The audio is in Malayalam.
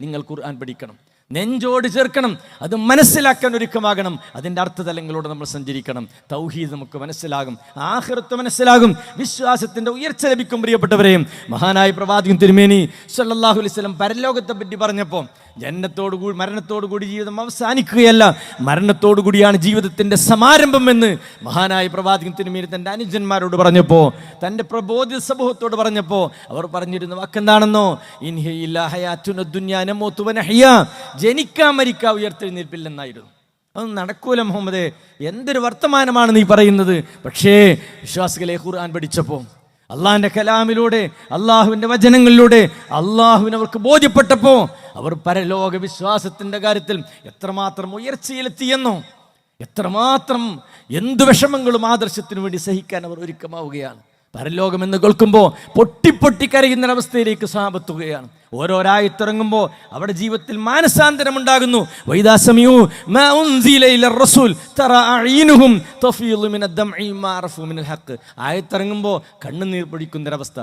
നിങ്ങൾ ഖുർആൻ പഠിക്കണം, നെഞ്ചോട് ചേർക്കണം, അത് മനസ്സിലാക്കാൻ ഒരുക്കമാകണം. അതിൻ്റെ അർത്ഥതലങ്ങളോട് നമ്മൾ സഞ്ചരിക്കണം. തൗഹീദ് നമുക്ക് മനസ്സിലാകും, ആഖിറത്ത് മനസ്സിലാകും, വിശ്വാസത്തിൻ്റെ ഉയർച്ച ലഭിക്കും. പ്രിയപ്പെട്ടവരെയും, മഹാനായ പ്രവാചകൻ തിരുമേനി സല്ലല്ലാഹു അലൈഹി വസല്ലം പരലോകത്തെ പറ്റി പറഞ്ഞപ്പോൾ മരണത്തോടുകൂടി ജീവിതം അവസാനിക്കുകയല്ല, മരണത്തോടുകൂടിയാണ് ജീവിതത്തിൻ്റെ സമാരംഭം എന്ന് മഹാനായ പ്രവാചകൻ തിരുമേനി തൻ്റെ അനുജന്മാരോട് പറഞ്ഞപ്പോൾ, തൻ്റെ പ്രബോധിത സമൂഹത്തോട് പറഞ്ഞപ്പോൾ അവർ പറഞ്ഞിരുന്ന വാക്കെന്താണെന്നോ? ജനിക്കാൻ മരിക്കാ ഉയർത്തെഴുന്നേൽപ്പില്ലെന്നായിരുന്നു. അതൊന്നും നടക്കൂല മുഹമ്മദേ, എന്തൊരു വർത്തമാനമാണ് നീ പറയുന്നത്. പക്ഷേ വിശ്വാസികളെ, ഖുർആൻ പഠിച്ചപ്പോൾ, അള്ളാഹിൻ്റെ കലാമിലൂടെ, അള്ളാഹുവിൻ്റെ വചനങ്ങളിലൂടെ അള്ളാഹുവിനെ അവർക്ക് ബോധ്യപ്പെട്ടപ്പോൾ അവർ പരലോക വിശ്വാസത്തിൻ്റെ കാര്യത്തിൽ എത്രമാത്രം ഉയർച്ചയിലെത്തിയെന്നോ, എത്രമാത്രം എന്തു വിഷമങ്ങളും ആദർശത്തിനു വേണ്ടി സഹിക്കാൻ അവർ ഒരുക്കമാവുകയാണ്. പരലോകമെന്ന് കേൾക്കുമ്പോൾ പൊട്ടി കരയുന്നൊരവസ്ഥയിലേക്ക് സഹാബത്തുകയാണ്. ഓരോരായത്തിറങ്ങുമ്പോൾ അവിടെ ജീവിതത്തിൽ മാനസാന്തരം ഉണ്ടാകുന്നു. ആയത്തിറങ്ങുമ്പോൾ കണ്ണുനീർ പൊടിക്കുന്നൊരവസ്ഥ.